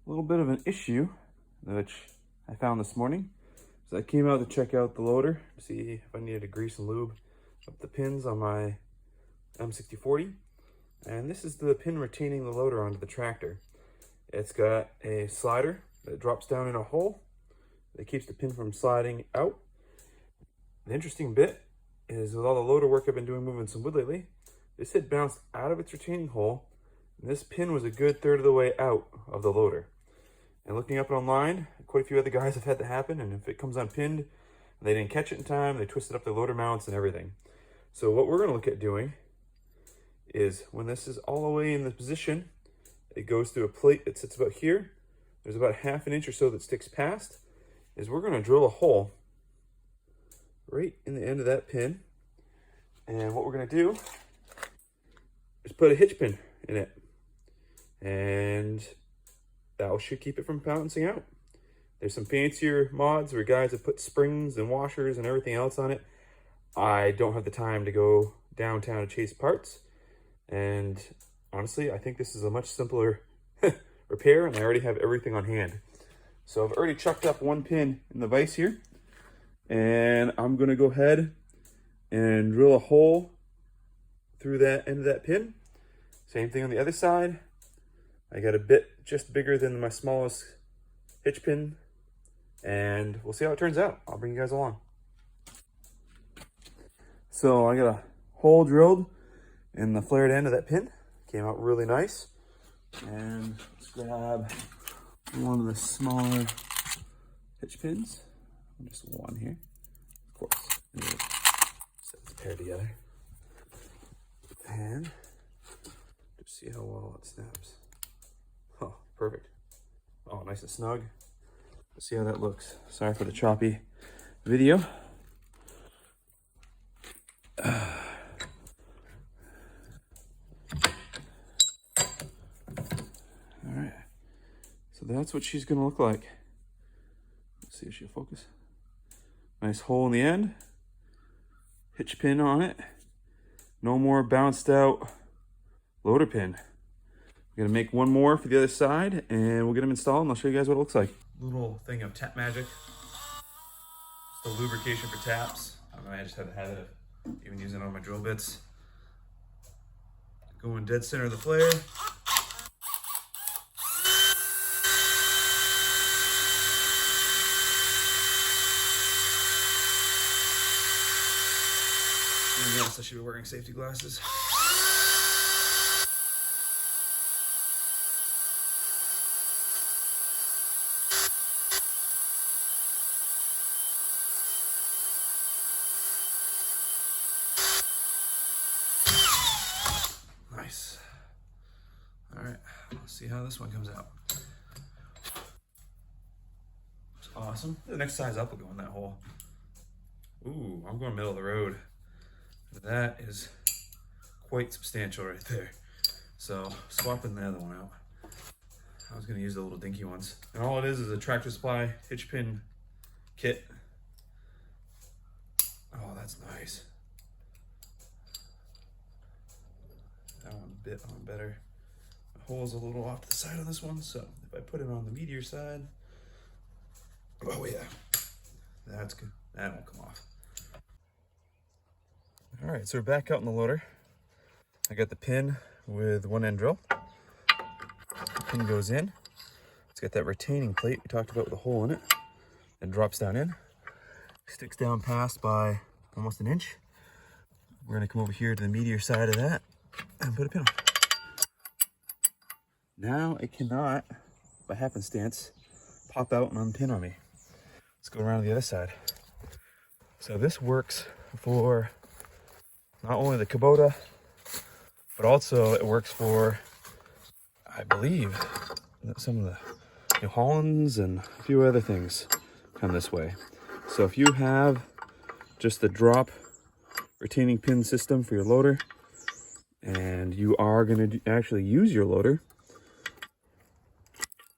A little bit of an issue, which I found this morning. So I came out to check out the loader to see if I needed to grease and lube up the pins on my M6040. And this is the pin retaining the loader onto the tractor. It's got a slider that drops down in a hole that keeps the pin from sliding out. The interesting bit is with all the loader work I've been doing moving some wood lately, this had bounced out of its retaining hole, and this pin was a good third of the way out of the loader. And looking up online, quite a few other guys have had that happen, and if it comes unpinned and they didn't catch it in time, they twisted up their loader mounts and everything. So what we're going to look at doing is when this is all the way in the position, it goes through a plate that sits about here. There's about 1/2 inch or so that sticks past, is we're going to drill a hole right in the end of that pin. And what we're going to do is put a hitch pin in it. And that should keep it from bouncing out. There's some fancier mods where guys have put springs and washers and everything else on it. I don't have the time to go downtown to chase parts. And honestly, I think this is a much simpler repair, and I already have everything on hand. So I've already chucked up one pin in the vise here, and I'm gonna go ahead and drill a hole through that end of that pin. Same thing on the other side. I got a bit just bigger than my smallest hitch pin, and we'll see how it turns out. I'll bring you guys along. So I got a hole drilled in the flared end of that pin. Came out really nice. And let's grab one of the smaller hitch pins. Just one here. Of course, set this pair together. And just see how well it snaps. Oh, perfect. Oh, nice and snug. Let's see how that looks. Sorry for the choppy video. Alright, so that's what she's going to look like. Let's see if she'll focus. Nice hole in the end. Hitch pin on it. No more bounced out loader pin. We're going to make one more for the other side, and we'll get them installed, and I'll show you guys what it looks like. Little thing of tap magic. Just a lubrication for taps. I just have a habit of even using it on my drill bits. Going dead center of the flare. And yes, I should be wearing safety glasses. Nice. All right, let's see how this one comes out. It's awesome. The next size up will go in that hole. Ooh, I'm going middle of the road. That is quite substantial right there. So swapping the other one out. I was going to use the little dinky ones. And all it is a Tractor Supply hitch pin kit. Oh, that's nice. That one bit on better. The hole's a little off to the side on this one, so if I put it on the meteor side, oh yeah, that's good. That won't come off. All right, so we're back out in the loader. I got the pin with one end drill. The pin goes in. It's got that retaining plate we talked about with a hole in it. And drops down in. Sticks down past by almost an inch. We're gonna come over here to the meteor side of that and put a pin on. Now it cannot, by happenstance, pop out and unpin on me. Let's go around to the other side. So this works for not only the Kubota, but also it works for, I believe, some of the New Hollands and a few other things come this way. So if you have just the drop retaining pin system for your loader, and you are going to actually use your loader,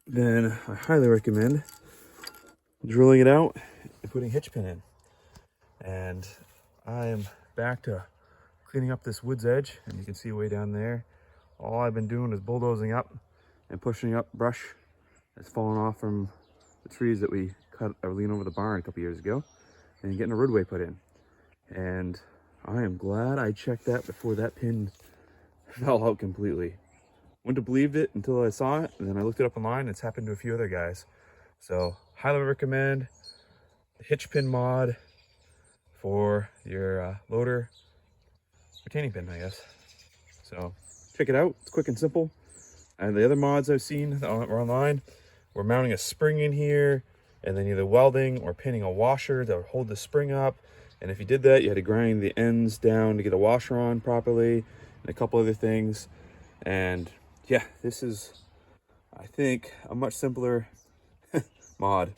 then I highly recommend drilling it out and putting hitch pin in. And I am back to cleaning up this wood's edge, and you can see way down there, all I've been doing is bulldozing up and pushing up brush that's fallen off from the trees that we cut or leaned over the barn a couple years ago, and getting a roadway put in. And I am glad I checked that before that pin fell out completely. Wouldn't have believed it until I saw it, and then I looked it up online. It's happened to a few other guys. So highly recommend the hitch pin mod for your loader retaining pin, I guess. So check it out. It's quick and simple. And the other mods I've seen online, we're mounting a spring in here, and then either welding or pinning a washer that would hold the spring up. And if you did that, you had to grind the ends down to get a washer on properly, and a couple other things. And yeah, this is, I think, a much simpler mod.